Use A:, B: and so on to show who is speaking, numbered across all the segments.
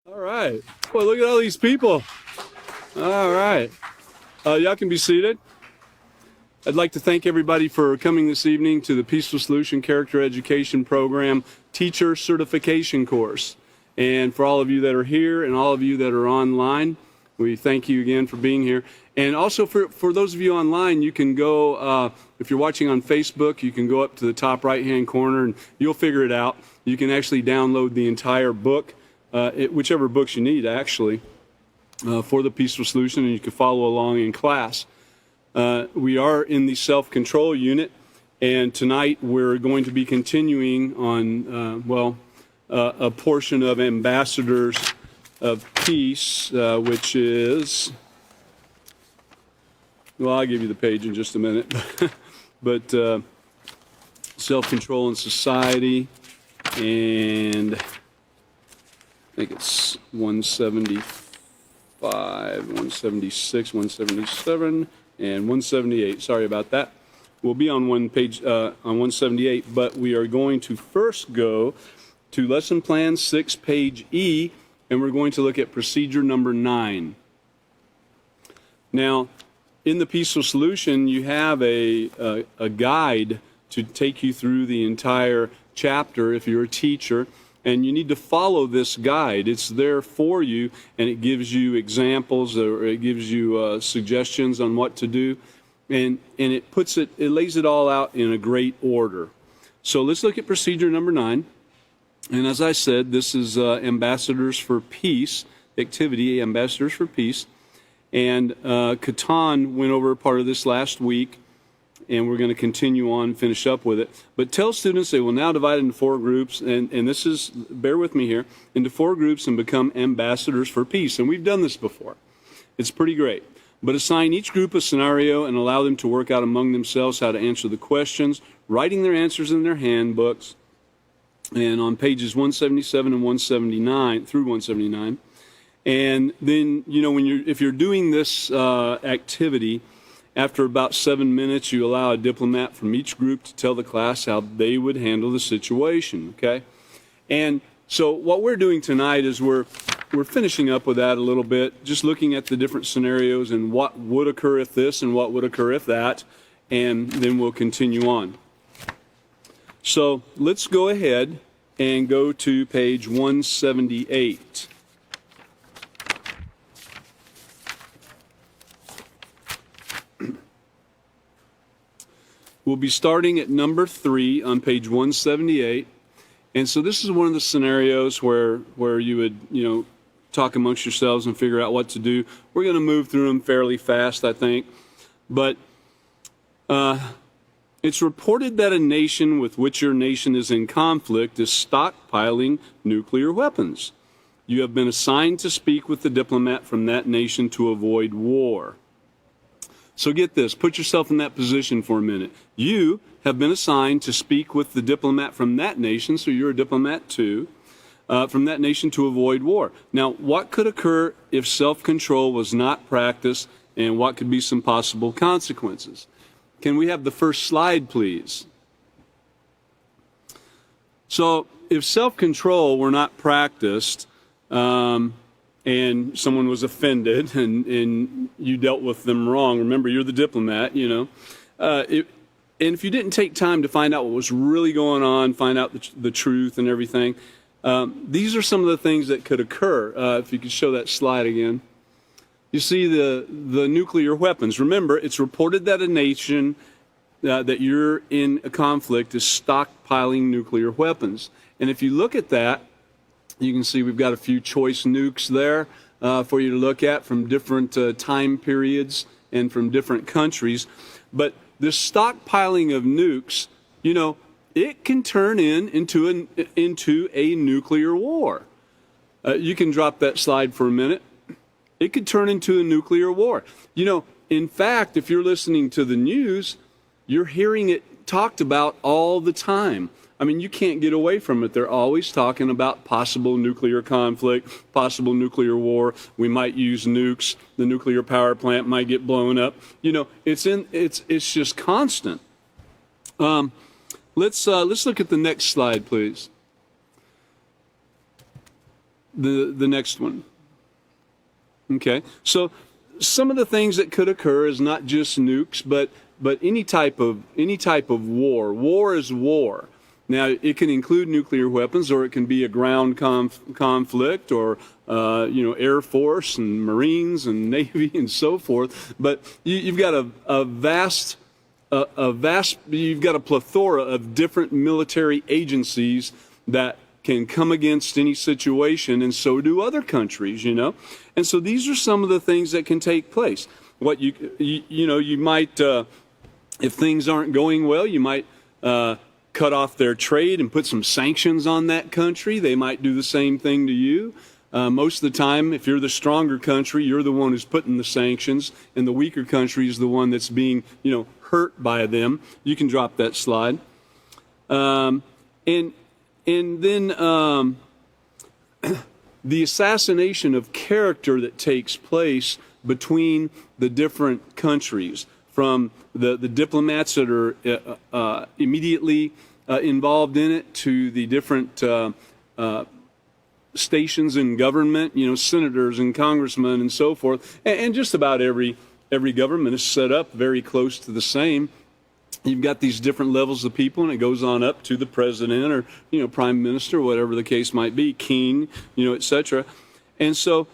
A: All right. Boy, look at all these people. All right. Y'all can be seated. I'd like to thank everybody for coming this evening to the Peaceful Solution Character Education Program Teacher Certification Course. And for all of you that are here and all of you that are online, we thank you again for being here. And also for those of you online, you can go, if you're watching on Facebook, you can go up to the top right-hand corner and you'll figure it out. You can actually download the entire book, whichever books you need, actually, for the Peaceful Solution, and you can follow along in class. We are in the self-control unit, and tonight we're going to be continuing on, a portion of Ambassadors of Peace, which is, well, I'll give you the page in just a minute, but Self-Control in Society, and I think it's 175, 176, 177, and 178. Sorry about that. We'll be on one page, on 178, but we are going to first go to Lesson Plan 6, page E, and we're going to look at procedure number 9. Now, in the Peaceful Solution, you have a guide to take you through the entire chapter if you're a teacher, and you need to follow this guide. It's there for you, and it gives you examples, or it gives you suggestions on what to do, and it lays it all out in a great order. So let's look at procedure number 9. And as I said, this is Ambassadors for Peace activity, Ambassadors for Peace. And Katan went over part of this last week, and we're going to continue on and finish up with it. But tell students they will now divide into 4 groups, and this is, bear with me here, into 4 groups and become ambassadors for peace. And we've done this before. It's pretty great. But assign each group a scenario and allow them to work out among themselves how to answer the questions, writing their answers in their handbooks, and on pages 177 and 179 through 179. And then, you know, if you're doing this activity, after about 7 minutes, you allow a diplomat from each group to tell the class how they would handle the situation, okay? And so what we're doing tonight is we're finishing up with that a little bit, just looking at the different scenarios and what would occur if this and what would occur if that, and then we'll continue on. So let's go ahead and go to page 178. We'll be starting at number 3 on page 178. And so this is one of the scenarios where you would, you know, talk amongst yourselves and figure out what to do. We're going to move through them fairly fast, I think. But it's reported that a nation with which your nation is in conflict is stockpiling nuclear weapons. You have been assigned to speak with the diplomat from that nation to avoid war. So get this, put yourself in that position for a minute. You have been assigned to speak with the diplomat from that nation, so you're a diplomat too, from that nation to avoid war. Now, what could occur if self-control was not practiced, and what could be some possible consequences? Can we have the first slide, please? So, if self-control were not practiced, and someone was offended and you dealt with them wrong, remember, you're the diplomat, you know. And if you didn't take time to find out what was really going on, find out the truth and everything, these are some of the things that could occur. If you could show that slide again. You see the nuclear weapons. Remember, it's reported that a nation that you're in a conflict is stockpiling nuclear weapons. And if you look at that, you can see we've got a few choice nukes there for you to look at from different time periods and from different countries. But this stockpiling of nukes, you know, it can turn into a nuclear war. You can drop that slide for a minute. It could turn into a nuclear war. You know, in fact, if you're listening to the news, you're hearing it talked about all the time. I mean, you can't get away from it. They're always talking about possible nuclear conflict, possible nuclear war. We might use nukes. The nuclear power plant might get blown up. You know, it's just constant. Let's look at the next slide, please. the next one. Okay, so some of the things that could occur is not just nukes, but any type of war. War is war. Now, it can include nuclear weapons, or it can be a ground conflict, or Air Force and Marines and Navy and so forth. But you've got you've got a plethora of different military agencies that can come against any situation, and so do other countries, And so these are some of the things that can take place. What you might, if things aren't going well, you might cut off their trade and put some sanctions on that country. They might do the same thing to you. Most of the time, if you're the stronger country, you're the one who's putting the sanctions, and the weaker country is the one that's being, hurt by them. You can drop that slide. And then the assassination of character that takes place between the different countries, from the diplomats that are immediately involved in it, to the different stations in government, senators and congressmen and so forth. And just about every government is set up very close to the same. You've got these different levels of people, and it goes on up to the president, or prime minister, whatever the case might be, king, etc. And so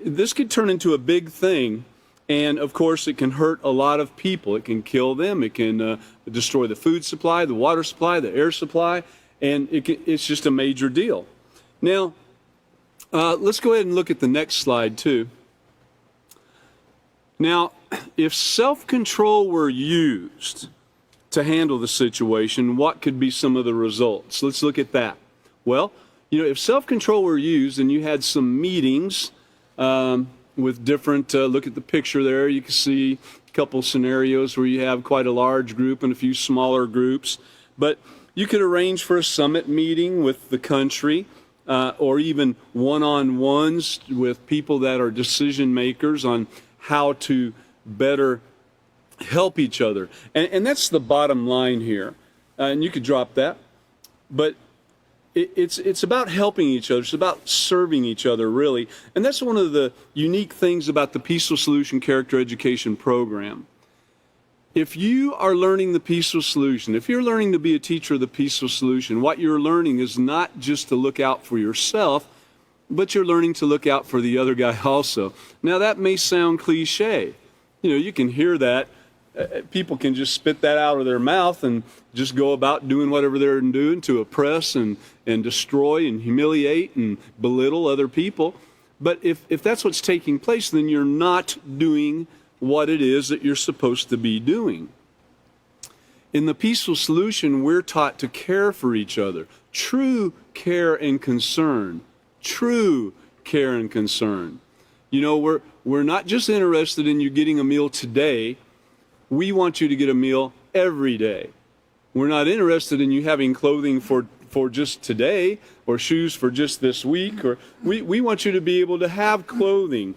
A: this could turn into a big thing, and of course it can hurt a lot of people. It can kill them. It can destroy the food supply, the water supply, the air supply, and it's just a major deal. Now, let's go ahead and look at the next slide too. Now, if self-control were used to handle the situation, what could be some of the results? Let's look at that. Well, if self-control were used and you had some meetings with different, look at the picture there, you can see a couple scenarios where you have quite a large group and a few smaller groups, but you could arrange for a summit meeting with the country, or even one-on-ones with people that are decision makers on how to better help each other. And that's the bottom line here. And you could drop that. But it's about helping each other. It's about serving each other, really. And that's one of the unique things about the Peaceful Solution Character Education Program. If you are learning the Peaceful Solution, if you're learning to be a teacher of the Peaceful Solution, what you're learning is not just to look out for yourself, but you're learning to look out for the other guy also. Now, that may sound cliche. You can hear that. People can just spit that out of their mouth and just go about doing whatever they're doing to oppress and destroy and humiliate and belittle other people. But if that's what's taking place, then you're not doing what it is that you're supposed to be doing. In the Peaceful Solution, we're taught to care for each other. True care and concern. True care and concern. We're not just interested in you getting a meal today. We want you to get a meal every day. We're not interested in you having clothing for just today, or shoes for just this week. Or we want you to be able to have clothing,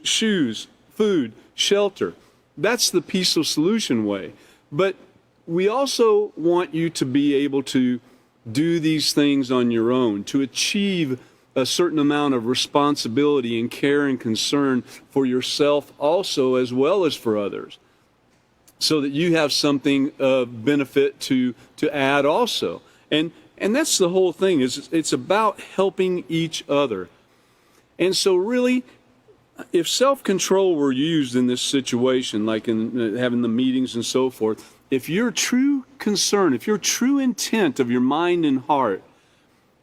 A: shoes, food, shelter. That's the Peaceful Solution way. But we also want you to be able to do these things on your own, to achieve a certain amount of responsibility and care and concern for yourself also, as well as for others, so that you have something of benefit to add also. And that's the whole thing. It's about helping each other. And so really, if self-control were used in this situation, like in having the meetings and so forth, if your true concern, if your true intent of your mind and heart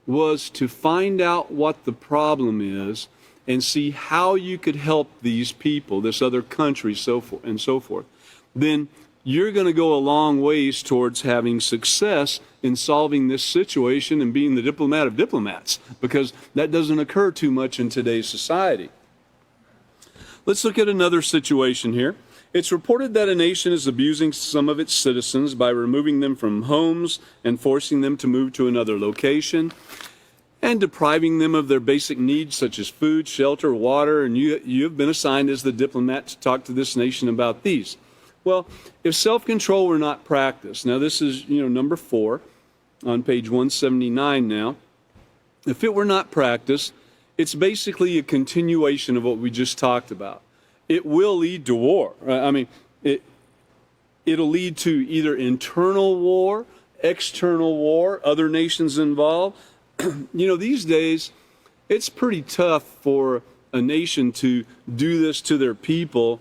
A: was to find out what the problem is and see how you could help these people, this other country, so forth and so forth, then you're going to go a long ways towards having success in solving this situation and being the diplomat of diplomats, because that doesn't occur too much in today's society. Let's look at another situation here. It's reported that a nation is abusing some of its citizens by removing them from homes and forcing them to move to another location and depriving them of their basic needs such as food, shelter, water, and you have been assigned as the diplomat to talk to this nation about these. Well, if self-control were not practiced, now this is, number 4 on page 179 now. If it were not practiced, it's basically a continuation of what we just talked about. It will lead to war. I mean, it'll lead to either internal war, external war, other nations involved. These days, it's pretty tough for a nation to do this to their people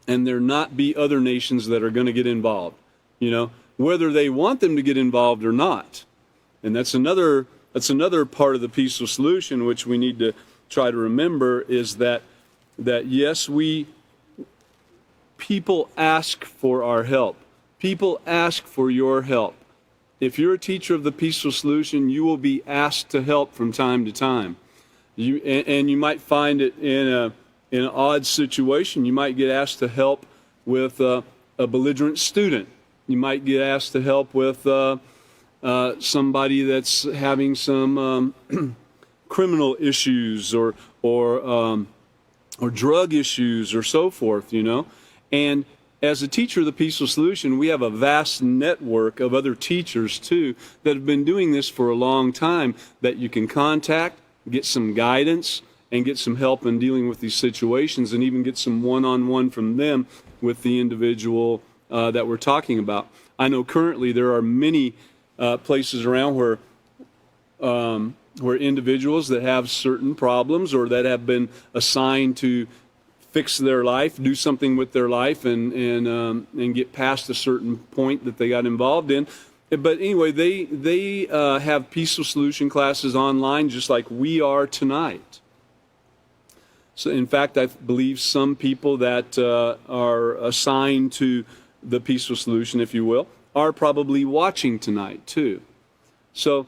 A: and there not be other nations that are going to get involved, whether they want them to get involved or not. And that's another part of the peaceful solution, which we need to try to remember, is that yes, people ask for our help. People ask for your help. If you're a teacher of the peaceful solution, you will be asked to help from time to time. You might find it in an odd situation. You might get asked to help with a belligerent student. You might get asked to help with somebody that's having some criminal issues or drug issues or so forth, And as a teacher of the peaceful solution, we have a vast network of other teachers, too, that have been doing this for a long time that you can contact, get some guidance, and get some help in dealing with these situations, and even get some one-on-one from them with the individual that we're talking about. I know currently there are many places around where individuals that have certain problems or that have been assigned to fix their life, do something with their life, and get past a certain point that they got involved in. But anyway, they have peaceful solution classes online just like we are tonight. So in fact, I believe some people that are assigned to the peaceful solution, if you will, are probably watching tonight too. So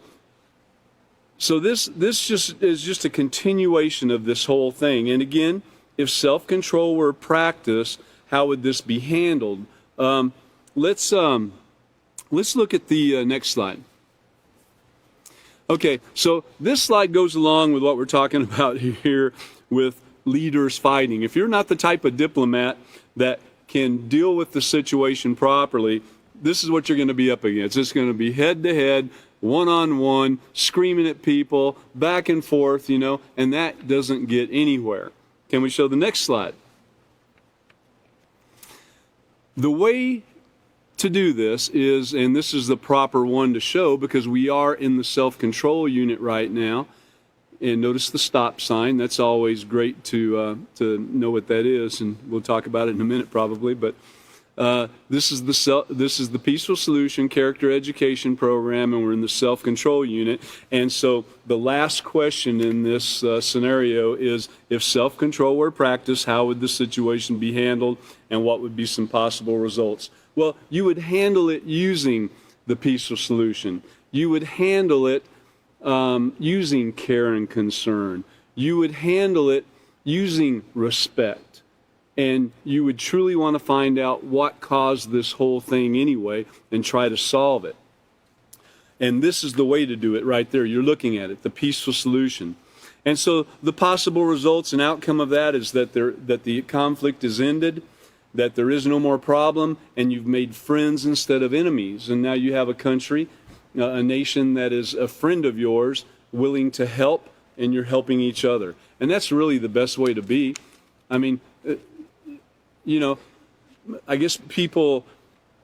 A: this just is just a continuation of this whole thing. And again, if self-control were practiced, how would this be handled? Let's look at the next slide. Okay, so this slide goes along with what we're talking about here with leaders fighting. If you're not the type of diplomat that can deal with the situation properly, this is what you're going to be up against. It's going to be head-to-head, one-on-one, screaming at people, back and forth, and that doesn't get anywhere. Can we show the next slide? The way to do this is, and this is the proper one to show because we are in the self-control unit right now, and notice the stop sign. That's always great to know what that is, and we'll talk about it in a minute probably, but this is the Peaceful Solution Character Education Program, and we're in the self-control unit. And so the last question in this scenario is, if self-control were practiced, how would the situation be handled, and what would be some possible results? Well, you would handle it using the Peaceful Solution. You would handle it using care and concern. You would handle it using respect. And you would truly want to find out what caused this whole thing anyway and try to solve it. And this is the way to do it right there. You're looking at it, the peaceful solution. And so the possible results and outcome of that is that the conflict is ended, that there is no more problem, and you've made friends instead of enemies. And now you have a country, a nation that is a friend of yours, willing to help, and you're helping each other. And that's really the best way to be. I mean, I guess people,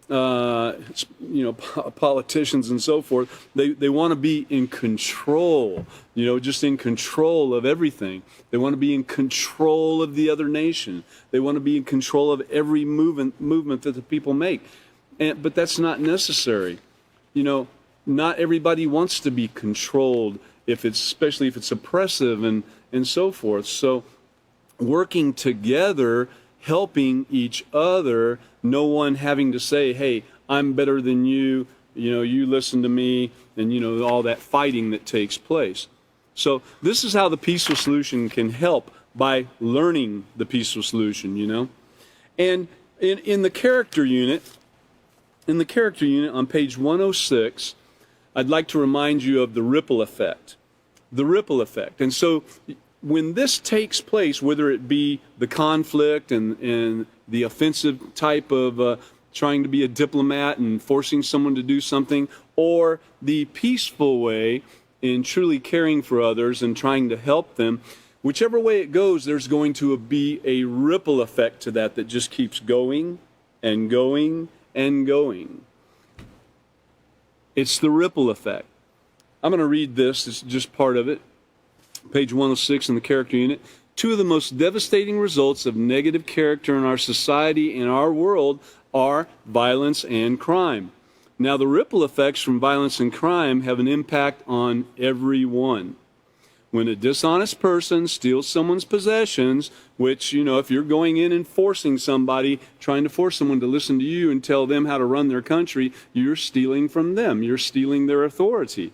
A: politicians and so forth, they want to be in control, just in control of everything. They want to be in control of the other nation. They want to be in control of every movement that the people make. But that's not necessary. Not everybody wants to be controlled, especially if it's oppressive and so forth. So working together, helping each other, no one having to say, hey, I'm better than you, you listen to me, and all that fighting that takes place. So this is how the peaceful solution can help, by learning the peaceful solution, And in the character unit, on page 106, I'd like to remind you of the ripple effect. The ripple effect. And so when this takes place, whether it be the conflict and the offensive type of trying to be a diplomat and forcing someone to do something, or the peaceful way in truly caring for others and trying to help them, whichever way it goes, there's going to be a ripple effect to that just keeps going and going and going. It's the ripple effect. I'm going to read this. It's just part of it. Page 106 in the character unit. Two of the most devastating results of negative character in our society and our world are violence and crime. Now, the ripple effects from violence and crime have an impact on everyone. When a dishonest person steals someone's possessions, which, if you're going in and forcing somebody, trying to force someone to listen to you and tell them how to run their country, you're stealing from them. You're stealing their authority.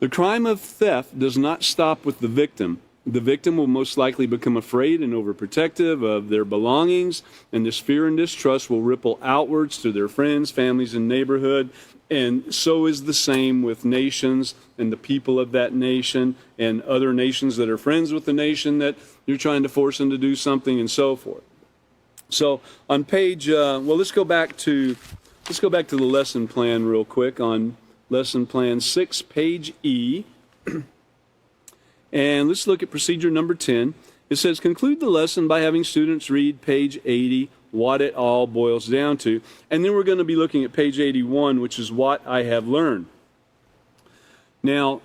A: The crime of theft does not stop with the victim. The victim will most likely become afraid and overprotective of their belongings, and this fear and distrust will ripple outwards to their friends, families, and neighborhood. And so is the same with nations and the people of that nation and other nations that are friends with the nation that you're trying to force them to do something, and so forth. So on page, let's go back to the lesson plan real quick on lesson plan 6, page E. And let's look at procedure number 10. It says, conclude the lesson by having students read page 80, what it all boils down to. And then we're going to be looking at page 81, which is what I have learned. Now,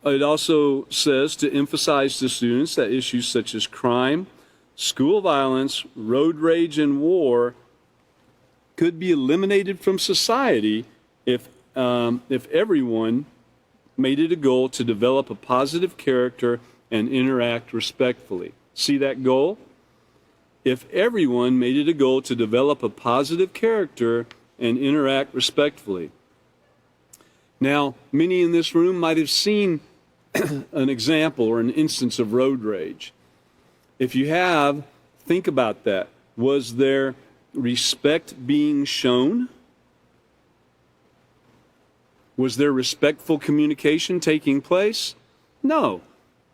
A: it also says to emphasize to students that issues such as crime, school violence, road rage, and war could be eliminated from society if everyone made it a goal to develop a positive character and interact respectfully. See that goal? If everyone made it a goal to develop a positive character and interact respectfully. Now, many in this room might have seen an example or an instance of road rage. If you have, think about that. Was there respect being shown? Was there respectful communication taking place? No.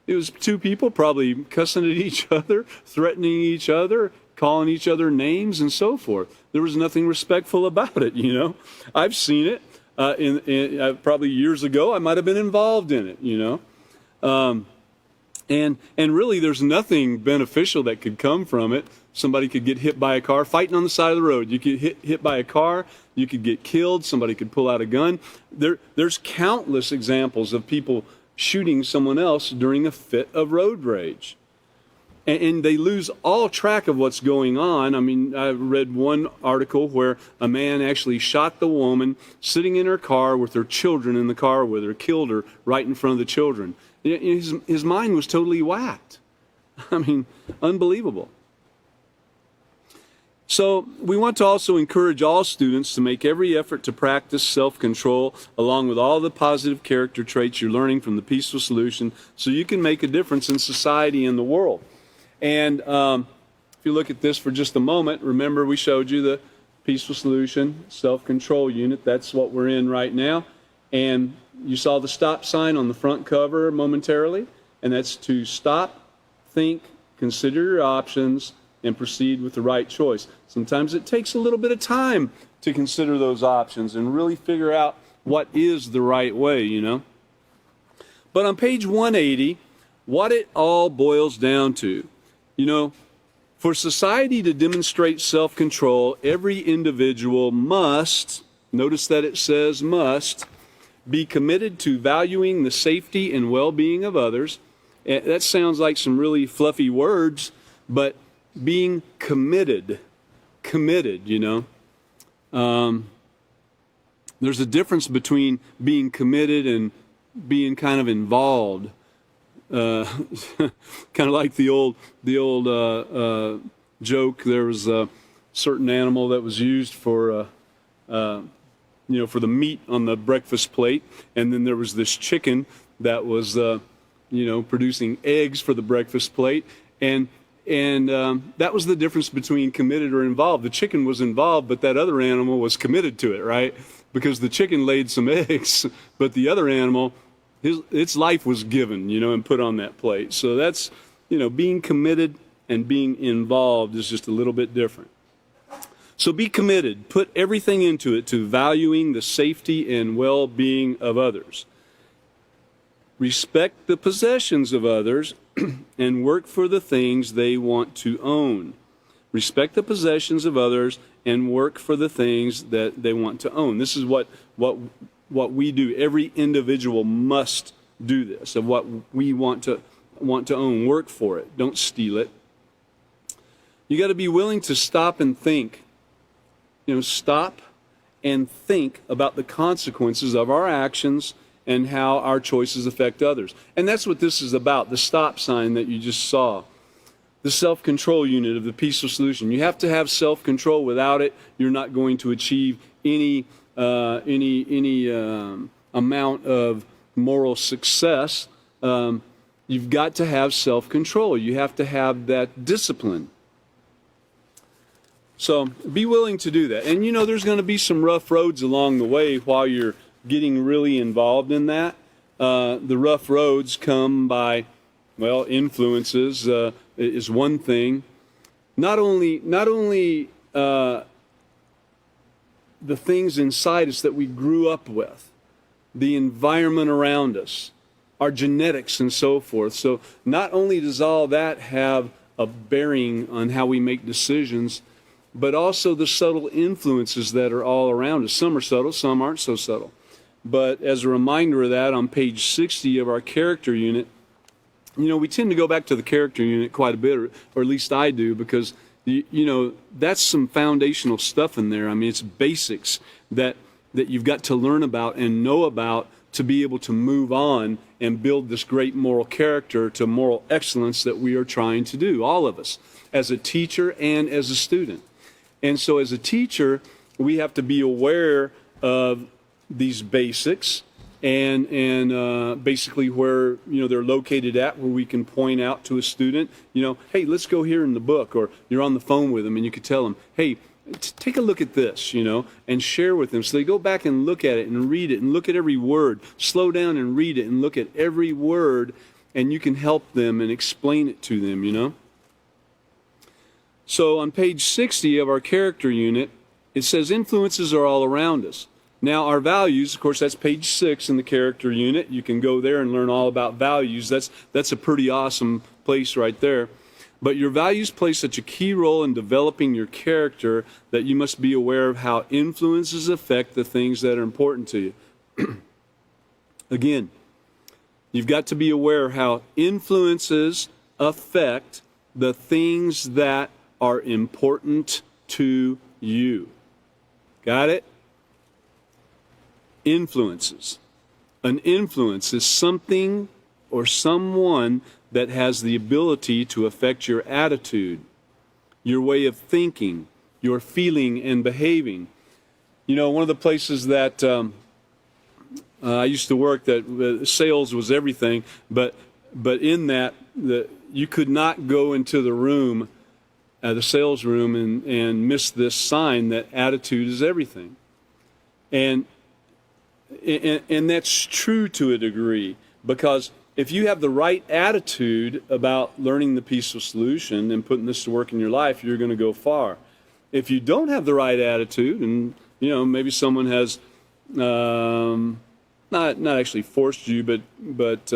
A: It was two people probably cussing at each other, threatening each other, calling each other names, and so forth. There was nothing respectful about it, I've seen it. Probably years ago, I might have been involved in it, And really, there's nothing beneficial that could come from it. Somebody could get hit by a car, fighting on the side of the road. You could get hit by a car. You could get killed. Somebody could pull out a gun. There's countless examples of people shooting someone else during a fit of road rage. And they lose all track of what's going on. I mean, I read one article where a man actually shot the woman sitting in her car with her children in the car with her, killed her right in front of the children. His mind was totally whacked. I mean, unbelievable. So we want to also encourage all students to make every effort to practice self-control along with all the positive character traits you're learning from the Peaceful Solution so you can make a difference in society and the world. And if you look at this for just a moment, remember we showed you the Peaceful Solution self-control unit. That's what we're in right now. And you saw the stop sign on the front cover momentarily, and that's to stop, think, consider your options, and proceed with the right choice. Sometimes it takes a little bit of time to consider those options and really figure out what is the right way, But on page 180, what it all boils down to, for society to demonstrate self-control, every individual must, notice that it says must, be committed to valuing the safety and well-being of others. That sounds like some really fluffy words, but being committed, there's a difference between being committed and being kind of involved. Kind of like the old joke. There was a certain animal that was used for for the meat on the breakfast plate, and then there was this chicken that was producing eggs for the breakfast plate, and that was the difference between committed or involved. The chicken was involved, but that other animal was committed to it, right? Because the chicken laid some eggs, but the other animal, its life was given, and put on that plate. So that's, being committed and being involved is just a little bit different. So be committed. Put everything into it to valuing the safety and well-being of others. Respect the possessions of others and work for the things they want to own. Respect the possessions of others and work for the things that they want to own. This is what we do. Every individual must do this, of what we want to own. Work for it. Don't steal it. You got to be willing to stop and think. Stop and think about the consequences of our actions and how our choices affect others. And that's what this is about, the stop sign that you just saw. The self-control unit of the peaceful solution. You have to have self-control. Without it, you're not going to achieve any amount of moral success. You've got to have self-control. You have to have that discipline. So be willing to do that. And there's going to be some rough roads along the way while you're getting really involved in that. The rough roads come by, influences is one thing. Not only the things inside us that we grew up with, the environment around us, our genetics and so forth. So not only does all that have a bearing on how we make decisions, but also the subtle influences that are all around us. Some are subtle, some aren't so subtle. But as a reminder of that, on page 60 of our character unit, we tend to go back to the character unit quite a bit, or at least I do, because, that's some foundational stuff in there. I mean, it's basics that you've got to learn about and know about to be able to move on and build this great moral character to moral excellence that we are trying to do, all of us, as a teacher and as a student. And so as a teacher, we have to be aware of these basics and basically where they're located at, where we can point out to a student, hey, let's go here in the book, or you're on the phone with them and you could tell them, hey, take a look at this, and share with them. So they go back and look at it and read it and look at every word, slow down and read it and look at every word, and you can help them and explain it to them, So on page 60 of our character unit, it says influences are all around us. Now our values, of course, that's page 6 in the character unit. You can go there and learn all about values. That's a pretty awesome place right there. But your values play such a key role in developing your character that you must be aware of how influences affect the things that are important to you. Again, you've got to be aware of how influences affect the things that are important to you. Got it? Influences. An influence is something or someone that has the ability to affect your attitude, your way of thinking, your feeling and behaving. One of the places that I used to work, that sales was everything, but in that, you could not go into the room, the sales room, and miss this sign that attitude is everything. And that's true to a degree, because if you have the right attitude about learning the peaceful solution and putting this to work in your life, you're going to go far. If you don't have the right attitude, and maybe someone has not actually forced you, but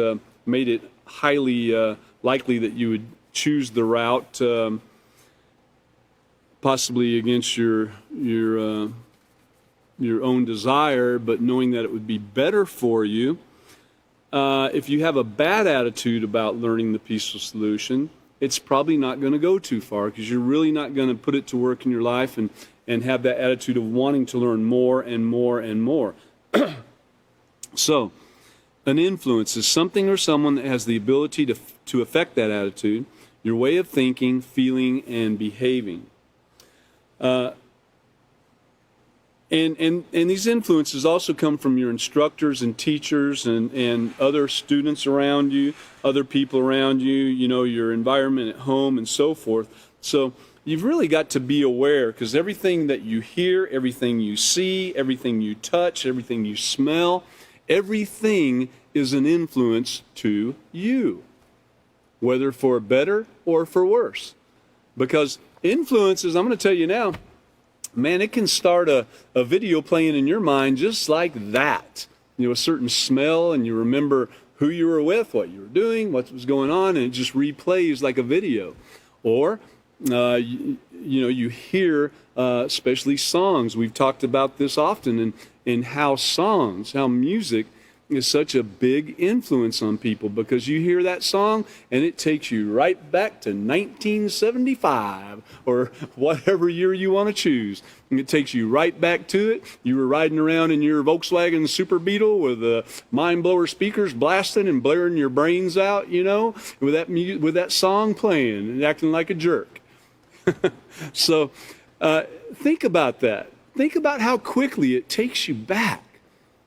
A: made it highly likely that you would choose the route, possibly against your own desire, but knowing that it would be better for you. If you have a bad attitude about learning the peaceful solution, it's probably not going to go too far, because you're really not going to put it to work in your life and have that attitude of wanting to learn more and more and more. So, an influence is something or someone that has the ability to affect that attitude, your way of thinking, feeling, and behaving. And these influences also come from your instructors and teachers and other students around you, other people around you, your environment at home and so forth. So you've really got to be aware, because everything that you hear, everything you see, everything you touch, everything you smell, everything is an influence to you, whether for better or for worse. Because influences, I'm going to tell you now, man, it can start a video playing in your mind just like that. A certain smell, and you remember who you were with, what you were doing, what was going on, and it just replays like a video. Or, you hear, especially songs. We've talked about this often, and how music is such a big influence on people, because you hear that song and it takes you right back to 1975 or whatever year you want to choose. And it takes you right back to it. You were riding around in your Volkswagen Super Beetle with the mind blower speakers blasting and blaring your brains out, with that song playing and acting like a jerk. So think about that. Think about how quickly it takes you back.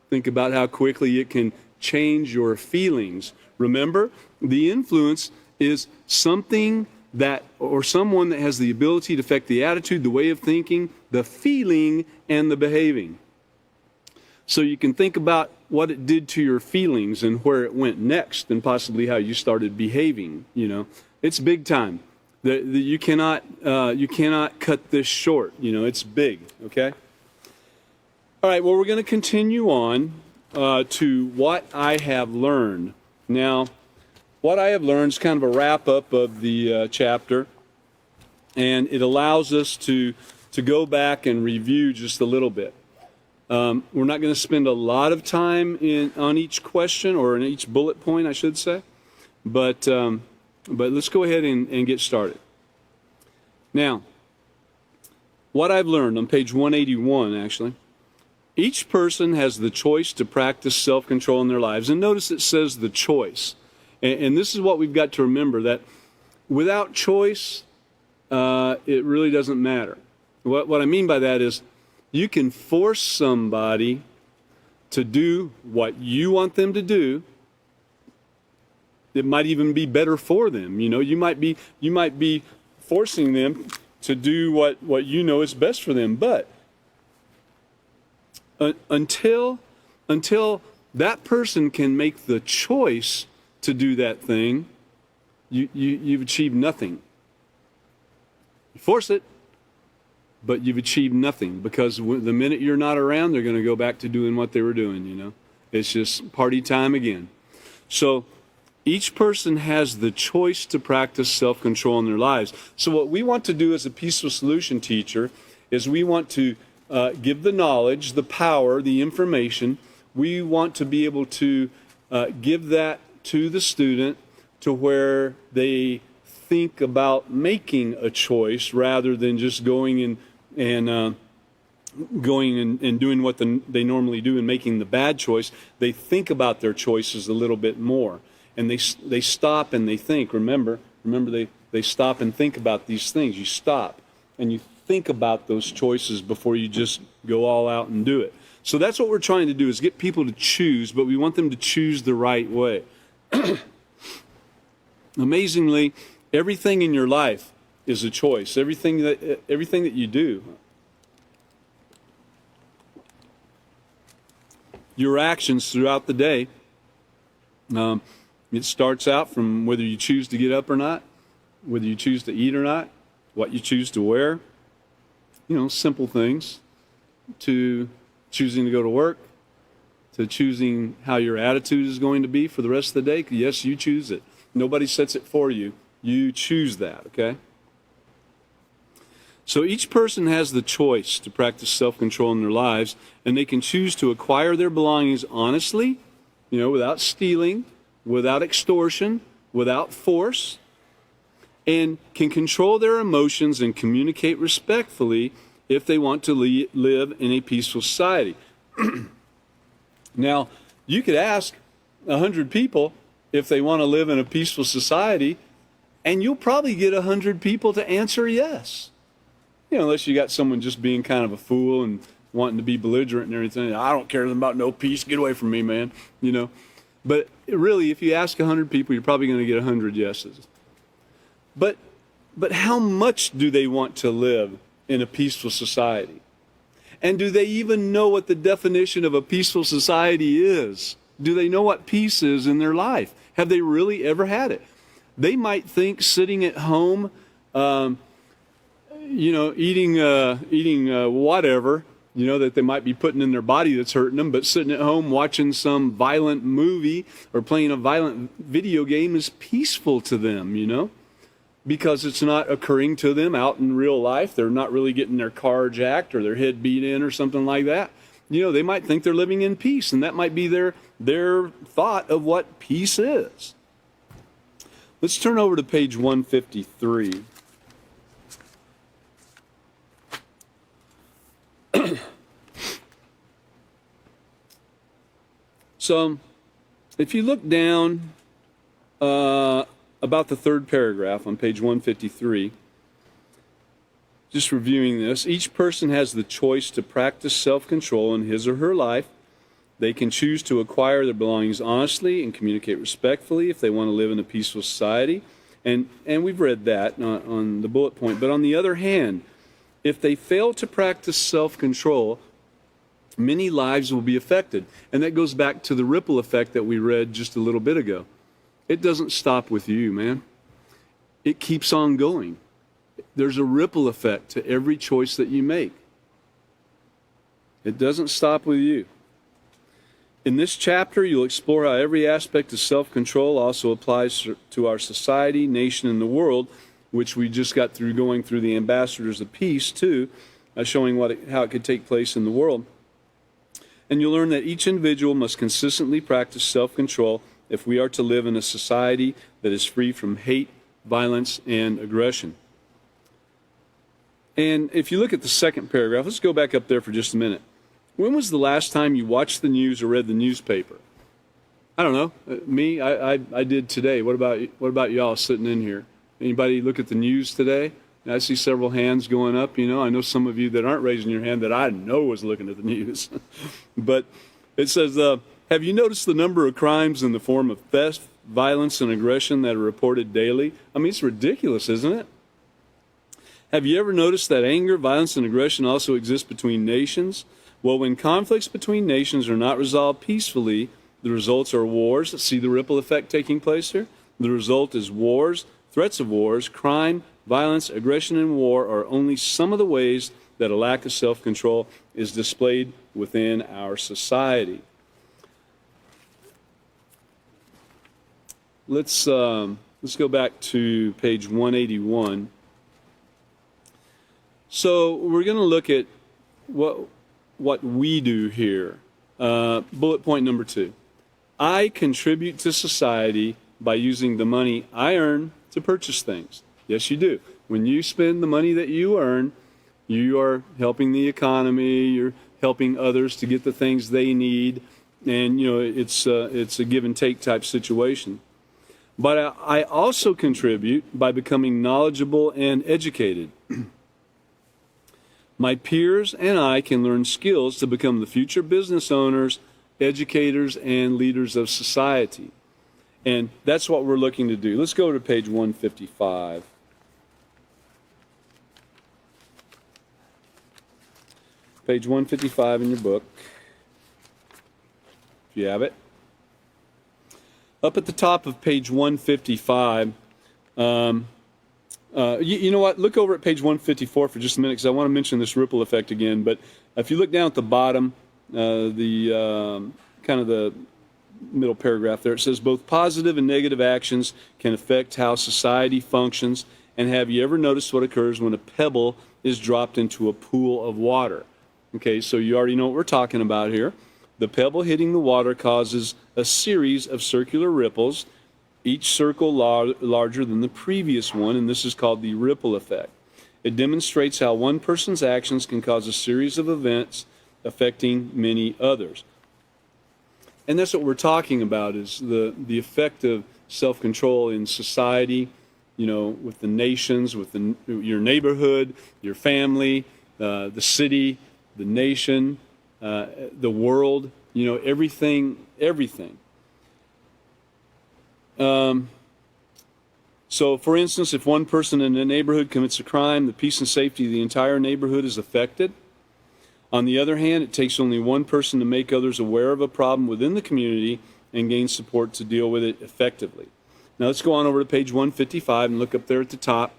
A: Think about how quickly it can change your feelings. Remember, the influence is something or someone that has the ability to affect the attitude, the way of thinking, the feeling, and the behaving. So you can think about what it did to your feelings and where it went next, and possibly how you started behaving. It's big time. You cannot cut this short. It's big. Okay. All right, well, we're going to continue on to what I have learned. Now, what I have learned is kind of a wrap-up of the chapter, and it allows us to go back and review just a little bit. We're not going to spend a lot of time on each question, or in each bullet point, I should say, but let's go ahead and get started. Now, what I've learned on page 181, actually, each person has the choice to practice self-control in their lives. And notice it says the choice. And this is what we've got to remember, that without choice, it really doesn't matter. What I mean by that is, you can force somebody to do what you want them to do. It might even be better for them. You might be forcing them to do what you know is best for them. But until that person can make the choice to do that thing, you've achieved nothing. You force it, but you've achieved nothing, because the minute you're not around, they're going to go back to doing what they were doing. It's just party time again. So each person has the choice to practice self-control in their lives. So what we want to do as a peaceful solution teacher is we want to give the knowledge, the power, the information. We want to be able to give that to the student to where they think about making a choice rather than just going and doing what they normally do and making the bad choice. They think about their choices a little bit more, and they stop and they think. Remember they stop and think about these things. You stop and you think about those choices before you just go all out and do it. So that's what we're trying to do, is get people to choose, but we want them to choose the right way. Amazingly, everything in your life is a choice. Everything that you do. Your actions throughout the day, it starts out from whether you choose to get up or not, whether you choose to eat or not, what you choose to wear, simple things, to choosing to go to work, to choosing how your attitude is going to be for the rest of the day. Yes, you choose it. Nobody sets it for you. You choose that, okay? So each person has the choice to practice self-control in their lives, and they can choose to acquire their belongings honestly, without stealing, without extortion, without force, and can control their emotions and communicate respectfully if they want to live in a peaceful society. Now, you could ask 100 people if they want to live in a peaceful society, and you'll probably get 100 people to answer yes. Unless you got someone just being kind of a fool and wanting to be belligerent and everything. I don't care about no peace. Get away from me, man. But really, if you ask 100 people, you're probably going to get 100 yeses. But how much do they want to live in a peaceful society? And do they even know what the definition of a peaceful society is? Do they know what peace is in their life? Have they really ever had it? They might think sitting at home, eating whatever, that they might be putting in their body that's hurting them, but sitting at home watching some violent movie or playing a violent video game is peaceful to them, because it's not occurring to them out in real life. They're not really getting their car jacked or their head beat in or something like that. They might think they're living in peace, and that might be their thought of what peace is. Let's turn over to page 153. So, if you look down about the third paragraph on page 153, just reviewing this, each person has the choice to practice self-control in his or her life. They can choose to acquire their belongings honestly and communicate respectfully if they want to live in a peaceful society. And we've read that on the bullet point. But on the other hand, if they fail to practice self-control, many lives will be affected. And that goes back to the ripple effect that we read just a little bit ago. It doesn't stop with you, man. It keeps on going. There's a ripple effect to every choice that you make. It doesn't stop with you. In this chapter, you'll explore how every aspect of self-control also applies to our society, nation, and the world, which we just got through going through the ambassadors of peace, too, showing how it could take place in the world. And you'll learn that each individual must consistently practice self-control if we are to live in a society that is free from hate, violence, and aggression. And if you look at the second paragraph, let's go back up there for just a minute. When was the last time you watched the news or read the newspaper? I don't know. Me, I did today. What about y'all sitting in here? Anybody look at the news today? I see several hands going up. I know some of you that aren't raising your hand that I know was looking at the news. But it says, have you noticed the number of crimes in the form of theft, violence, and aggression that are reported daily? I mean, it's ridiculous, isn't it? Have you ever noticed that anger, violence, and aggression also exist between nations? Well, when conflicts between nations are not resolved peacefully, the results are wars. See the ripple effect taking place here? The result is wars, threats of wars, crime, violence, aggression, and war are only some of the ways that a lack of self-control is displayed within our society. Let's go back to page 181. So we're going to look at what we do here. Bullet point number 2. I contribute to society by using the money I earn to purchase things. Yes, you do. When you spend the money that you earn, you are helping the economy, you're helping others to get the things they need, and it's a give and take type situation. But I also contribute by becoming knowledgeable and educated. My peers and I can learn skills to become the future business owners, educators, and leaders of society. And that's what we're looking to do. Let's go to page 155. Page 155 in your book, if you have it. Up at the top of page 155, you know what? Look over at page 154 for just a minute, because I want to mention this ripple effect again. But if you look down at the bottom, kind of the middle paragraph there, it says both positive and negative actions can affect how society functions. And have you ever noticed what occurs when a pebble is dropped into a pool of water? Okay, so you already know what we're talking about here. The pebble hitting the water causes a series of circular ripples, each circle larger than the previous one, and this is called the ripple effect. It demonstrates how one person's actions can cause a series of events affecting many others. And that's what we're talking about, is the effect of self-control in society, with the nations, with your neighborhood, your family, the city, the nation, the world, everything. So, for instance, if one person in a neighborhood commits a crime, the peace and safety of the entire neighborhood is affected. On the other hand, it takes only one person to make others aware of a problem within the community and gain support to deal with it effectively. Now let's go on over to page 155 and look up there at the top.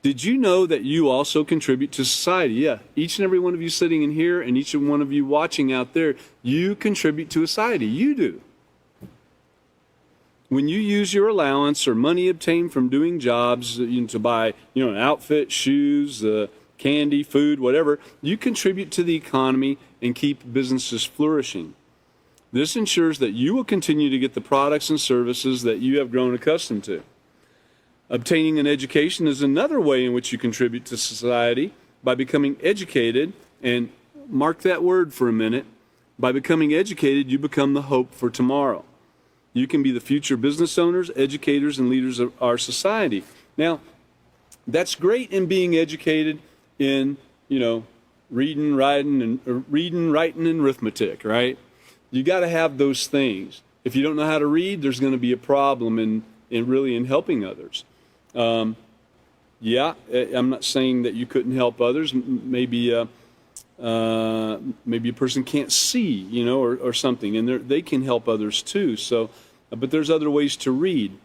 A: Did you know that you also contribute to society? Yeah, each and every one of you sitting in here and each and one of you watching out there, you contribute to society. You do. When you use your allowance or money obtained from doing jobs to buy, an outfit, shoes, candy, food, whatever, you contribute to the economy and keep businesses flourishing. This ensures that you will continue to get the products and services that you have grown accustomed to. Obtaining an education is another way in which you contribute to society by becoming educated, and mark that word for a minute. By becoming educated, you become the hope for tomorrow. You can be the future business owners, educators, and leaders of our society. Now, that's great in being educated in, reading, writing, and arithmetic, right? You got to have those things. If you don't know how to read, there's going to be a problem in helping others. I'm not saying that you couldn't help others. Maybe a person can't see, or something, and they can help others too. So, but there's other ways to read.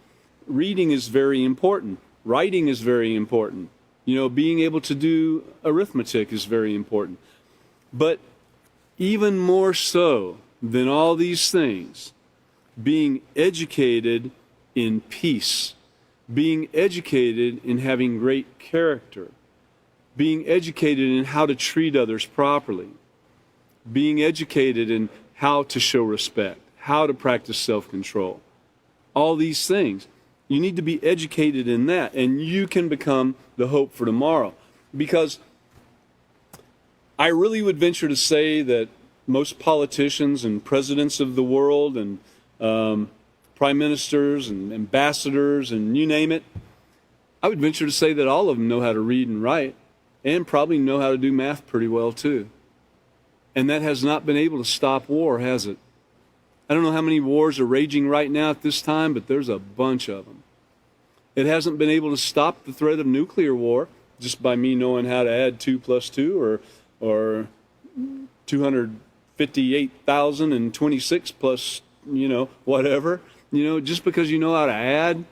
A: Reading is very important. Writing is very important. Being able to do arithmetic is very important. But even more so than all these things, being educated in peace, being educated in having great character, being educated in how to treat others properly, being educated in how to show respect, how to practice self-control. All these things. You need to be educated in that, and you can become the hope for tomorrow. Because I really would venture to say that most politicians and presidents of the world and prime ministers and ambassadors and you name it, I would venture to say that all of them know how to read and write and probably know how to do math pretty well too. And that has not been able to stop war, has it? I don't know how many wars are raging right now at this time, but there's a bunch of them. It hasn't been able to stop the threat of nuclear war just by me knowing how to add 2 plus 2 or 258,026 plus, whatever. Just because you know how to add,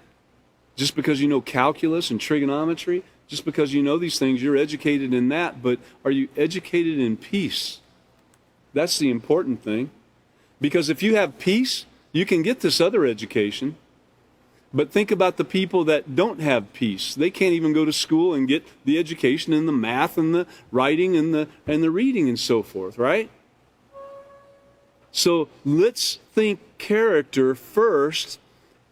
A: just because you know calculus and trigonometry, just because you know these things, you're educated in that, but are you educated in peace? That's the important thing. Because if you have peace, you can get this other education. But think about the people that don't have peace. They can't even go to school and get the education in the math and the writing and the reading and so forth, right? So let's think character first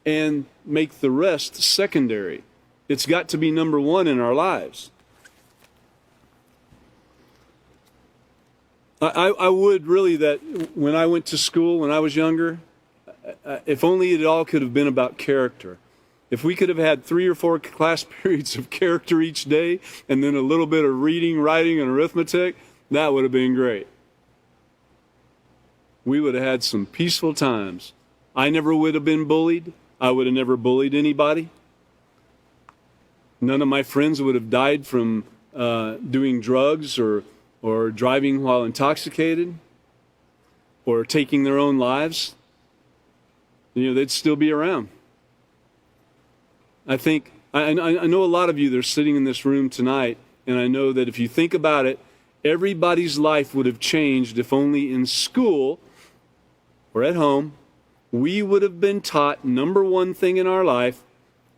A: and make the rest secondary. It's got to be number one in our lives. I would really that when I went to school when I was younger, if only it all could have been about character. If we could have had 3 or 4 class periods of character each day and then a little bit of reading, writing, and arithmetic, that would have been great. We would have had some peaceful times. I never would have been bullied. I would have never bullied anybody. None of my friends would have died from doing drugs or driving while intoxicated or taking their own lives. They'd still be around. I think, I know a lot of you that are sitting in this room tonight, and I know that if you think about it, everybody's life would have changed if only in school or at home, we would have been taught number one thing in our life,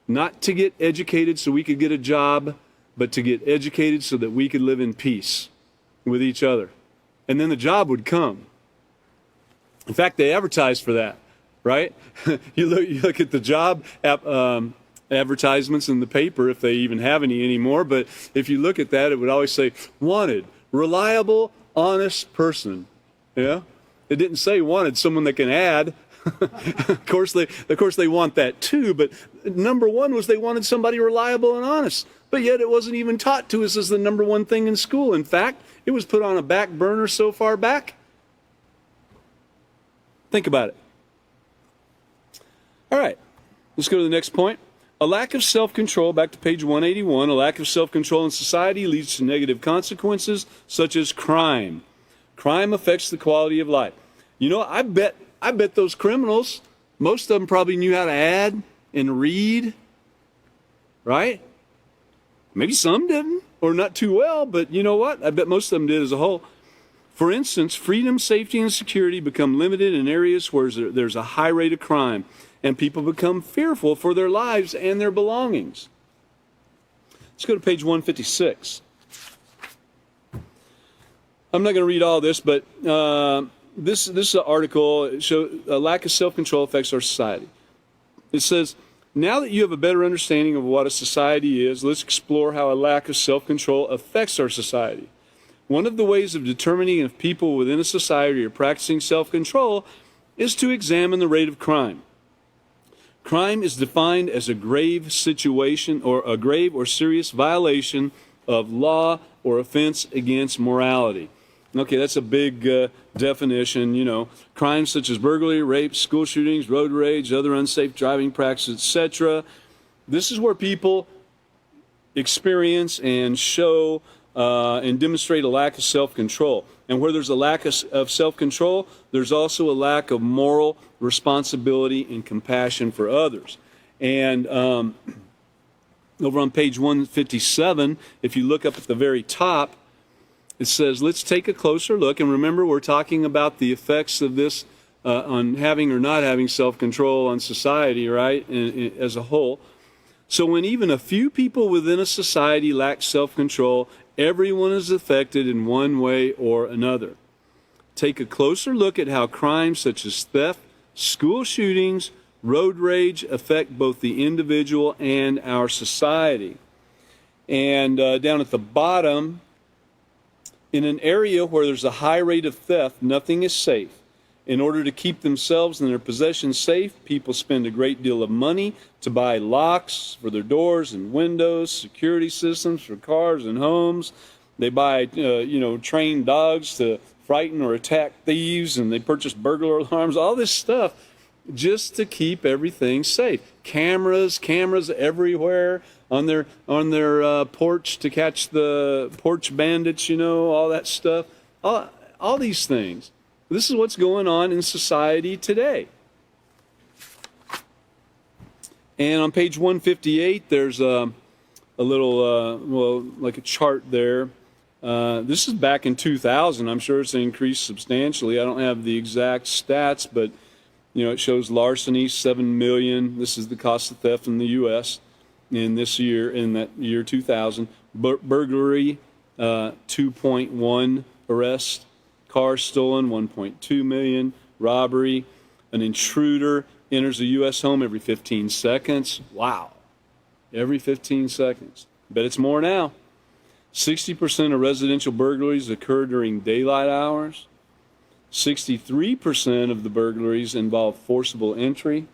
A: not to get educated so we could get a job, but to get educated so that we could live in peace with each other. And then the job would come. In fact, they advertise for that, right? You look at the job advertisements in the paper, if they even have any anymore, but if you look at that, it would always say, wanted, reliable, honest person. Yeah? It didn't say wanted someone that can add. Of course they want that too, but number one was they wanted somebody reliable and honest. But yet it wasn't even taught to us as the number one thing in school. In fact, it was put on a back burner so far back. Think about it. All right, let's go to the next point. A lack of self-control, back to page 181, a lack of self-control in society leads to negative consequences such as crime. Crime affects the quality of life. I bet those criminals, most of them probably knew how to add and read, right? Maybe some didn't, or not too well, but you know what? I bet most of them did as a whole. For instance, freedom, safety, and security become limited in areas where there's a high rate of crime, and people become fearful for their lives and their belongings. Let's go to page 156. I'm not going to read all this, but this is an article. It shows a lack of self-control affects our society. It says, now that you have a better understanding of what a society is, let's explore how a lack of self-control affects our society. One of the ways of determining if people within a society are practicing self-control is to examine the rate of crime. Crime is defined as a grave situation or a grave or serious violation of law or offense against morality. Okay, that's a big definition. You know, crimes such as burglary, rape, school shootings, road rage, other unsafe driving practices, etc. This is where people experience and show and demonstrate a lack of self-control. And where there's a lack of self-control, there's also a lack of moral responsibility and compassion for others. And over on page 157, if you look up at the very top, it says, let's take a closer look. And remember, we're talking about the effects of this on having or not having self-control on society, right, as a whole. So when even a few people within a society lack self-control, everyone is affected in one way or another. Take a closer look at how crimes such as theft, school shootings, road rage affect both the individual and our society. And down at the bottom, in an area where there's a high rate of theft, nothing is safe. In order to keep themselves and their possessions safe, people spend a great deal of money to buy locks for their doors and windows, security systems for cars and homes. They buy, trained dogs to frighten or attack thieves, and they purchase burglar alarms, all this stuff just to keep everything safe. Cameras everywhere on their porch to catch the porch bandits, all that stuff. All these things. This is what's going on in society today. And on page 158, there's a little, like a chart there. This is back in 2000. I'm sure it's increased substantially. I don't have the exact stats, but it shows larceny, 7 million. This is the cost of theft in the U.S. in that year 2000. Burglary, 2.1 arrests. Cars stolen, 1.2 million. Robbery, an intruder enters a U.S. home every 15 seconds. Wow. Every 15 seconds. Bet it's more now. 60% of residential burglaries occur during daylight hours. 63% of the burglaries involve forcible entry.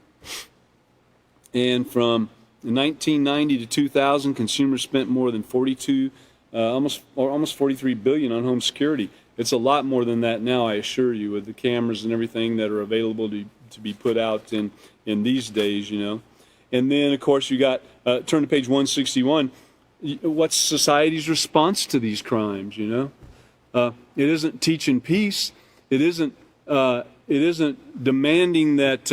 A: And from 1990 to 2000, consumers spent more than almost 43 billion on home security. It's a lot more than that now, I assure you, with the cameras and everything that are available to be put out in these days, And then, of course, you got, turn to page 161, what's society's response to these crimes, It isn't teaching peace. It isn't demanding that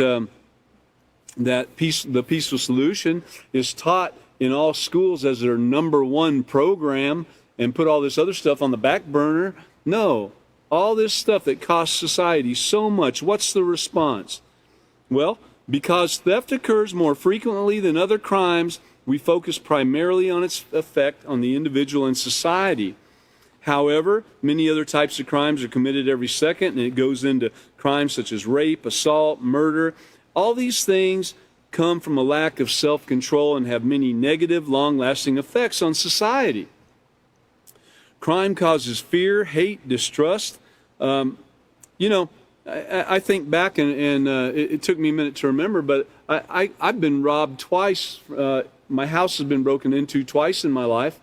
A: the peaceful solution is taught in all schools as their #1 program and put all this other stuff on the back burner. No, all this stuff that costs society so much, what's the response? Well, because theft occurs more frequently than other crimes, we focus primarily on its effect on the individual and society. However, many other types of crimes are committed every second, and it goes into crimes such as rape, assault, murder. All these things come from a lack of self-control and have many negative, long-lasting effects on society. Crime causes fear, hate, distrust. I think back, and it took me a minute to remember, but I've been robbed twice. My house has been broken into twice in my life.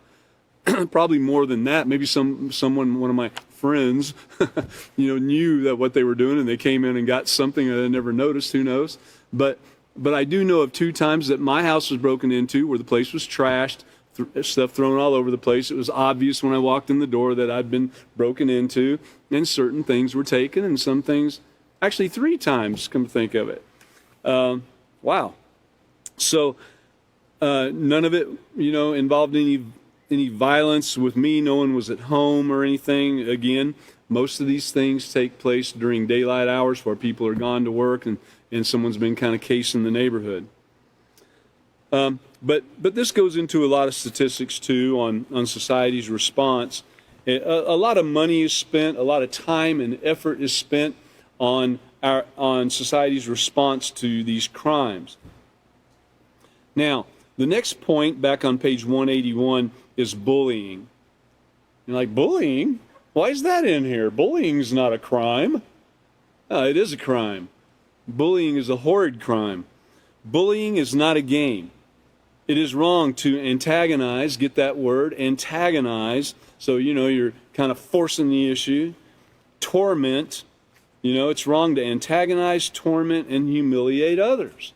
A: Probably more than that. Maybe one of my friends, knew that what they were doing, and they came in and got something that I never noticed. Who knows? But I do know of 2 times that my house was broken into, where the place was trashed, stuff thrown all over the place. It was obvious when I walked in the door that I'd been broken into, and certain things were taken, and some things, actually 3 times, come to think of it. Wow. So none of it, involved any any violence with me. No one was at home or anything. Again, most of these things take place during daylight hours where people are gone to work and someone's been kind of casing the neighborhood. But this goes into a lot of statistics too on society's response. A lot of money is spent, a lot of time and effort is spent on society's response to these crimes. Now, the next point back on page 181 is bullying. You're like, bullying? Why is that in here? Bullying's not a crime. It is a crime. Bullying is a horrid crime. Bullying is not a game. It is wrong to antagonize, get that word, antagonize. So, you're kind of forcing the issue. Torment, it's wrong to antagonize, torment, and humiliate others.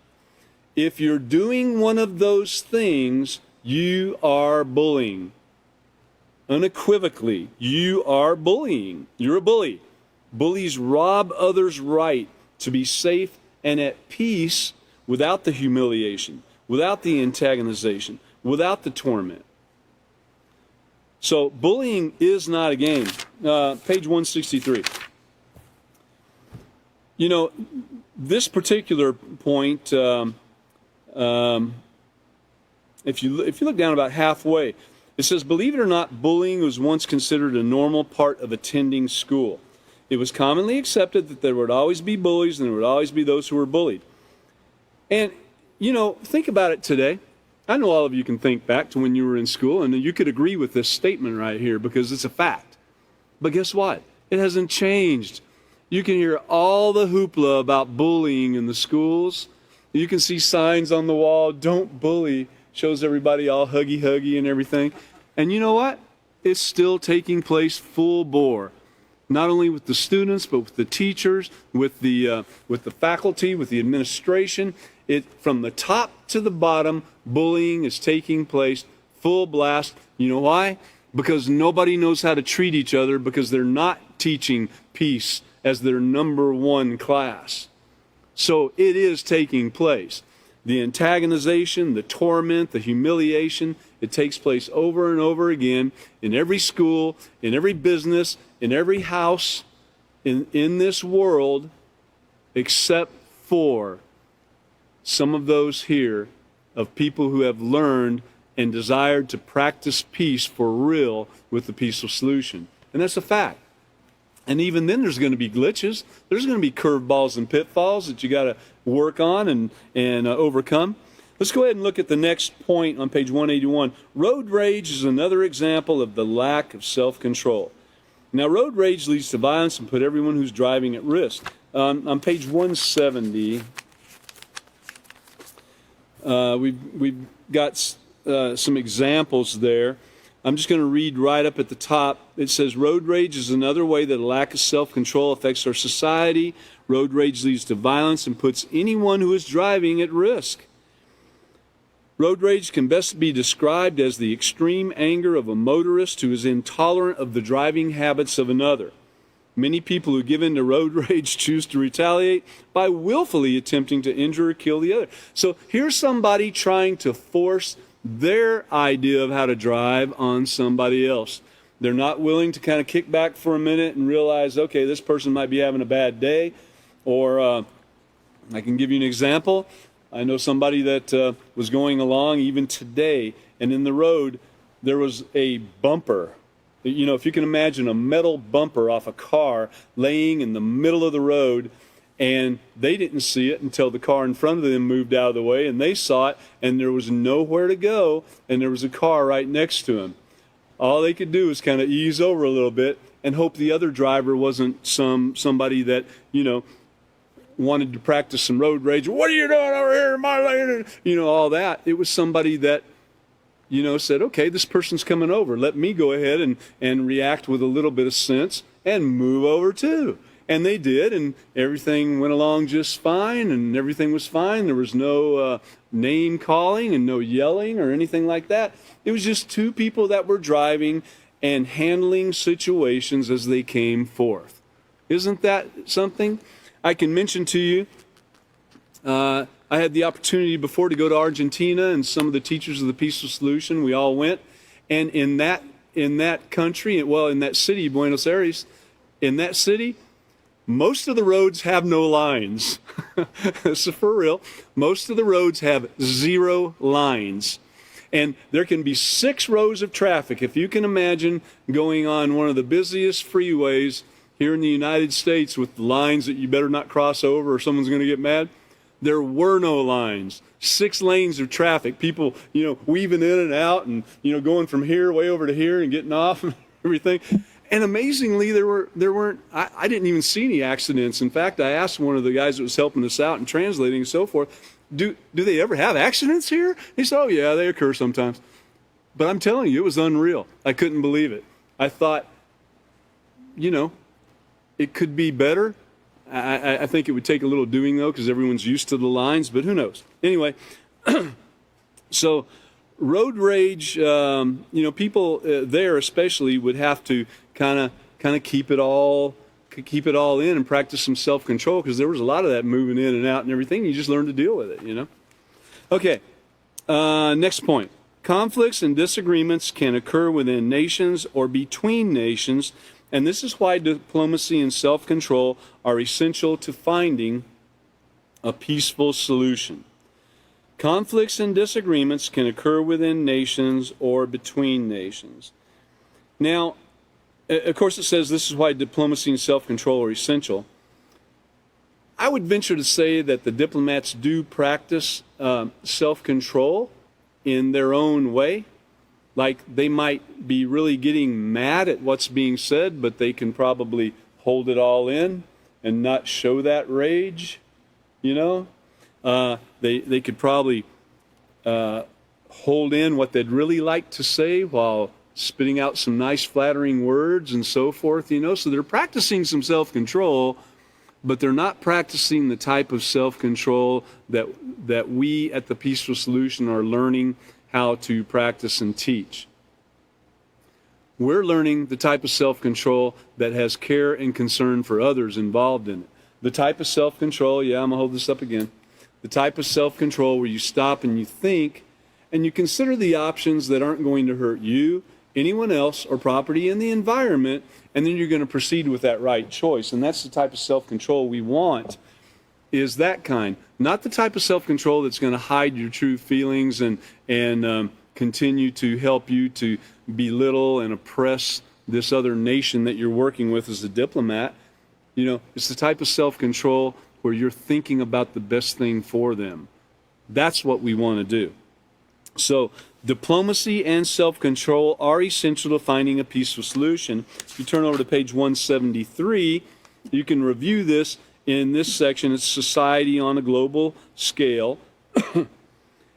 A: If you're doing one of those things, you are bullying. Unequivocally, you are bullying. You're a bully. Bullies rob others' right to be safe and at peace without the humiliation, without the antagonization, without the torment. So bullying is not a game. Page 163. This particular point, if you look down about halfway, it says, believe it or not, bullying was once considered a normal part of attending school. It was commonly accepted that there would always be bullies and there would always be those who were bullied. And, think about it today. I know all of you can think back to when you were in school, and you could agree with this statement right here because it's a fact. But guess what? It hasn't changed. You can hear all the hoopla about bullying in the schools. You can see signs on the wall, don't bully, shows everybody all huggy and everything. And you know what? It's still taking place full bore. Not only with the students, but with the teachers, with the faculty, with the administration. From the top to the bottom, bullying is taking place full blast. You know why? Because nobody knows how to treat each other because they're not teaching peace as their number one class. So it is taking place. The antagonization, the torment, the humiliation, it takes place over and over again in every school, in every business, in every house, in this world, except for some of those here of people who have learned and desired to practice peace for real with the peaceful solution. And that's a fact. And even then there's going to be glitches. There's going to be curveballs and pitfalls that you got to work on and overcome. Let's go ahead and look at the next point on page 181. Road rage is another example of the lack of self-control. Now, road rage leads to violence and put everyone who's driving at risk. On page 170, we've got some examples there. I'm just going to read right up at the top. It says, road rage is another way that a lack of self-control affects our society. Road rage leads to violence and puts anyone who is driving at risk. Road rage can best be described as the extreme anger of a motorist who is intolerant of the driving habits of another. Many people who give in to road rage choose to retaliate by willfully attempting to injure or kill the other. So here's somebody trying to force their idea of how to drive on somebody else. They're not willing to kind of kick back for a minute and realize, okay, this person might be having a bad day. Or I can give you an example. I know somebody that was going along even today, and in the road there was a bumper. If you can imagine a metal bumper off a car laying in the middle of the road, and they didn't see it until the car in front of them moved out of the way, and they saw it, and there was nowhere to go, and there was a car right next to them. All they could do was kind of ease over a little bit and hope the other driver wasn't somebody that, wanted to practice some road rage. What are you doing over here in my lane? All that. It was somebody that, said, okay, this person's coming over. Let me go ahead and react with a little bit of sense and move over too. And they did, and everything went along just fine, and everything was fine. There was no name calling and no yelling or anything like that. It was just two people that were driving and handling situations as they came forth. Isn't that something? I can mention to you, I had the opportunity before to go to Argentina, and some of the teachers of the Peaceful Solution, we all went. And in that country, well, in that city, Buenos Aires, in that city, most of the roads have no lines. This is for real. Most of the roads have 0 lines. And there can be 6 rows of traffic. If you can imagine going on one of the busiest freeways here in the United States with lines that you better not cross over or someone's going to get mad. There were no lines. 6 lanes of traffic. People, weaving in and out and, going from here way over to here and getting off and everything. And amazingly, there weren't, I didn't even see any accidents. In fact, I asked one of the guys that was helping us out and translating and so forth, do they ever have accidents here? He said, oh yeah, they occur sometimes. But I'm telling you, it was unreal. I couldn't believe it. I thought, it could be better. I think it would take a little doing, though, because everyone's used to the lines, but who knows? Anyway, so road rage, people there especially would have to kind of keep it all in and practice some self-control, because there was a lot of that moving in and out and everything. You just learn to deal with it, Okay, next point. Conflicts and disagreements can occur within nations or between nations, and this is why diplomacy and self-control are essential to finding a peaceful solution. Conflicts and disagreements can occur within nations or between nations. Now, of course, it says this is why diplomacy and self-control are essential. I would venture to say that the diplomats do practice self-control in their own way. Like, they might be really getting mad at what's being said, but they can probably hold it all in and not show that rage, They could probably hold in what they'd really like to say while spitting out some nice flattering words and so forth, So they're practicing some self-control, but they're not practicing the type of self-control that we at the Peaceful Solution are learning how to practice and teach. We're learning the type of self-control that has care and concern for others involved in it. The type of self-control, I'm going to hold this up again. The type of self-control where you stop and you think and you consider the options that aren't going to hurt you, anyone else, or property in the environment, and then you're going to proceed with that right choice. And that's the type of self-control we want, is that kind. Not the type of self-control that's going to hide your true feelings and continue to help you to belittle and oppress this other nation that you're working with as a diplomat. It's the type of self-control where you're thinking about the best thing for them. That's what we want to do. So diplomacy and self-control are essential to finding a peaceful solution. If you turn over to page 173, you can review this in this section. It's society on a global scale.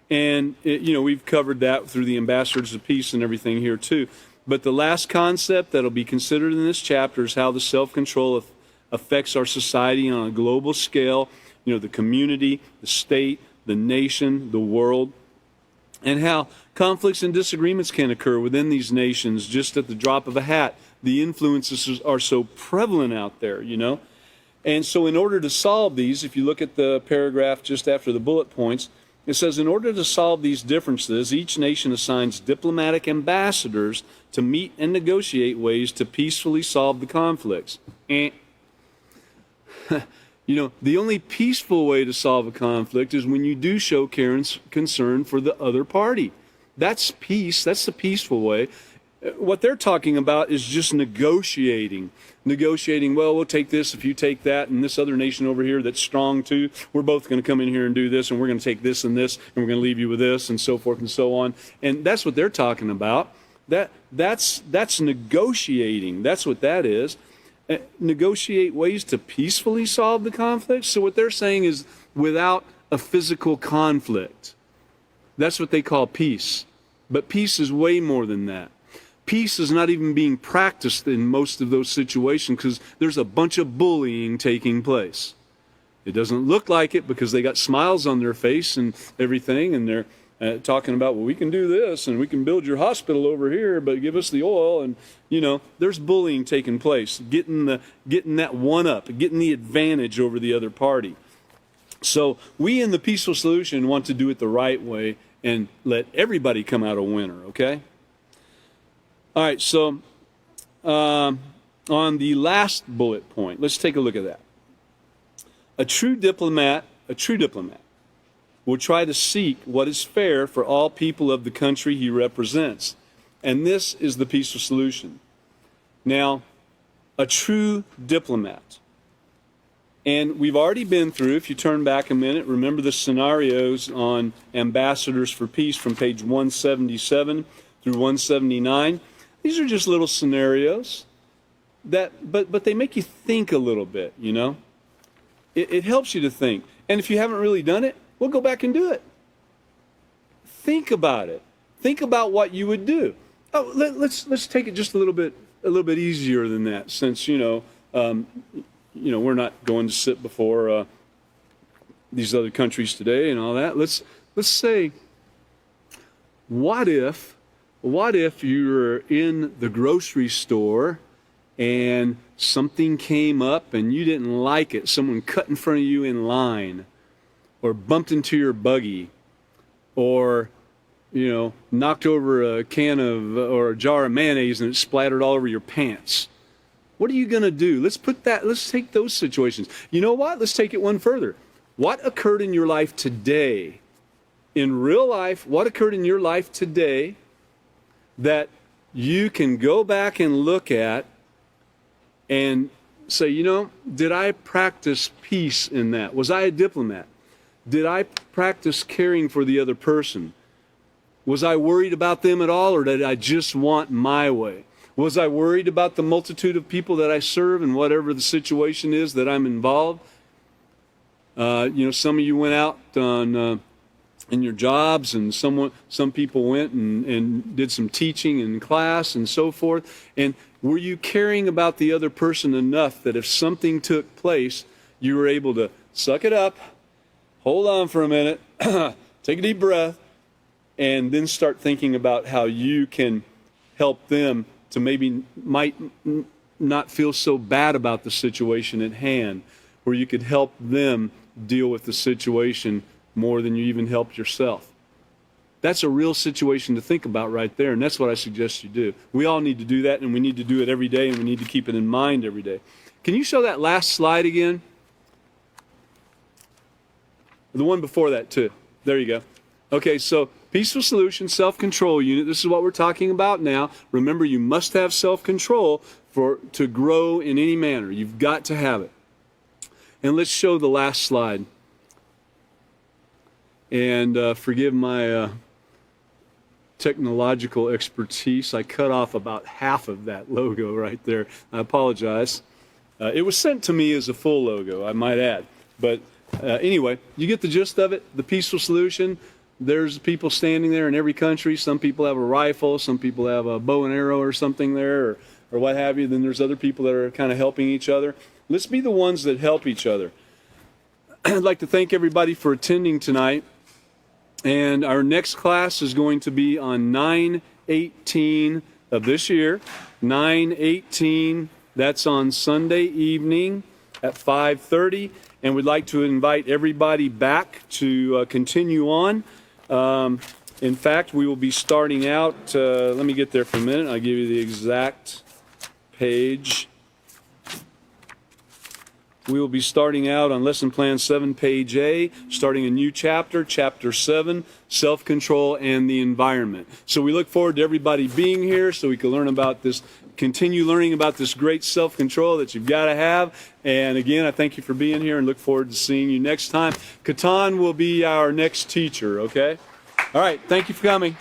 A: And, we've covered that through the ambassadors of peace and everything here too. But the last concept that'll be considered in this chapter is how the self-control affects our society on a global scale, the community, the state, the nation, the world, and how conflicts and disagreements can occur within these nations just at the drop of a hat. The influences are so prevalent out there, And so in order to solve these, if you look at the paragraph just after the bullet points, it says, in order to solve these differences, each nation assigns diplomatic ambassadors to meet and negotiate ways to peacefully solve the conflicts. The only peaceful way to solve a conflict is when you do show care and concern for the other party. That's peace. That's the peaceful way. What they're talking about is just negotiating. Well, we'll take this if you take that, and this other nation over here that's strong too, we're both going to come in here and do this, and we're going to take this, and we're going to leave you with this, and so forth and so on. And that's what they're talking about. That's negotiating. That's what that is. Negotiate ways to peacefully solve the conflict. So what they're saying is without a physical conflict. That's what they call peace. But peace is way more than that. Peace is not even being practiced in most of those situations because there's a bunch of bullying taking place. It doesn't look like it because they got smiles on their face and everything, and they're talking about, well, we can do this and we can build your hospital over here, but give us the oil. And there's bullying taking place, getting that one up, getting the advantage over the other party. So we in the Peaceful Solution want to do it the right way and let everybody come out a winner, okay? All right, so on the last bullet point, let's take a look at that. A true diplomat will try to seek what is fair for all people of the country he represents. And this is the peaceful solution. Now, a true diplomat. And we've already been through, if you turn back a minute, remember the scenarios on Ambassadors for Peace from page 177 through 179. These are just little scenarios that, but they make you think a little bit, you know. It helps you to think. And if you haven't really done it, well, go back and do it. Think about it. Think about what you would do. Oh, let's take it just a little bit easier than that, since we're not going to sit before these other countries today and all that. Let's say, what if you're in the grocery store and something came up and you didn't like it? Someone cut in front of you in line, or bumped into your buggy, or knocked over a can of or a jar of mayonnaise and it splattered all over your pants. What are you going to do? Let's take those situations. You know what? Let's take it one further. What occurred in your life today? In real life, what occurred in your life today that you can go back and look at and say, did I practice peace in that? Was I a diplomat? Did I practice caring for the other person? Was I worried about them at all, or did I just want my way? Was I worried about the multitude of people that I serve and whatever the situation is that I'm involved? Some of you went out on in your jobs, and some people went and did some teaching in class and so forth. And were you caring about the other person enough that if something took place, you were able to suck it up, hold on for a minute, take a deep breath, and then start thinking about how you can help them to might not feel so bad about the situation at hand, where you could help them deal with the situation more than you even helped yourself. That's a real situation to think about right there, and that's what I suggest you do. We all need to do that, and we need to do it every day, and we need to keep it in mind every day. Can you show that last slide again? The one before that, too. There you go. Okay, so peaceful solution, self-control unit. This is what we're talking about now. Remember, you must have self-control to grow in any manner. You've got to have it. And let's show the last slide. And forgive my technological expertise. I cut off about half of that logo right there. I apologize. It was sent to me as a full logo, I might add. But anyway, you get the gist of it. The peaceful solution. There's people standing there in every country. Some people have a rifle. Some people have a bow and arrow or something there, or what have you. Then there's other people that are kind of helping each other. Let's be the ones that help each other. I'd like to thank everybody for attending tonight. And our next class is going to be on 9/18 of this year. 9/18, that's on Sunday evening at 5:30. And we'd like to invite everybody back to continue on. In fact, we will be starting out, let me get there for a minute. I'll give you the exact page. We will be starting out on Lesson Plan 7, page A, starting a new chapter, Chapter 7, Self-Control and the Environment. So we look forward to everybody being here so we can learn about this, continue learning about this great self-control that you've got to have. And again, I thank you for being here and look forward to seeing you next time. Katan will be our next teacher, okay? All right, thank you for coming.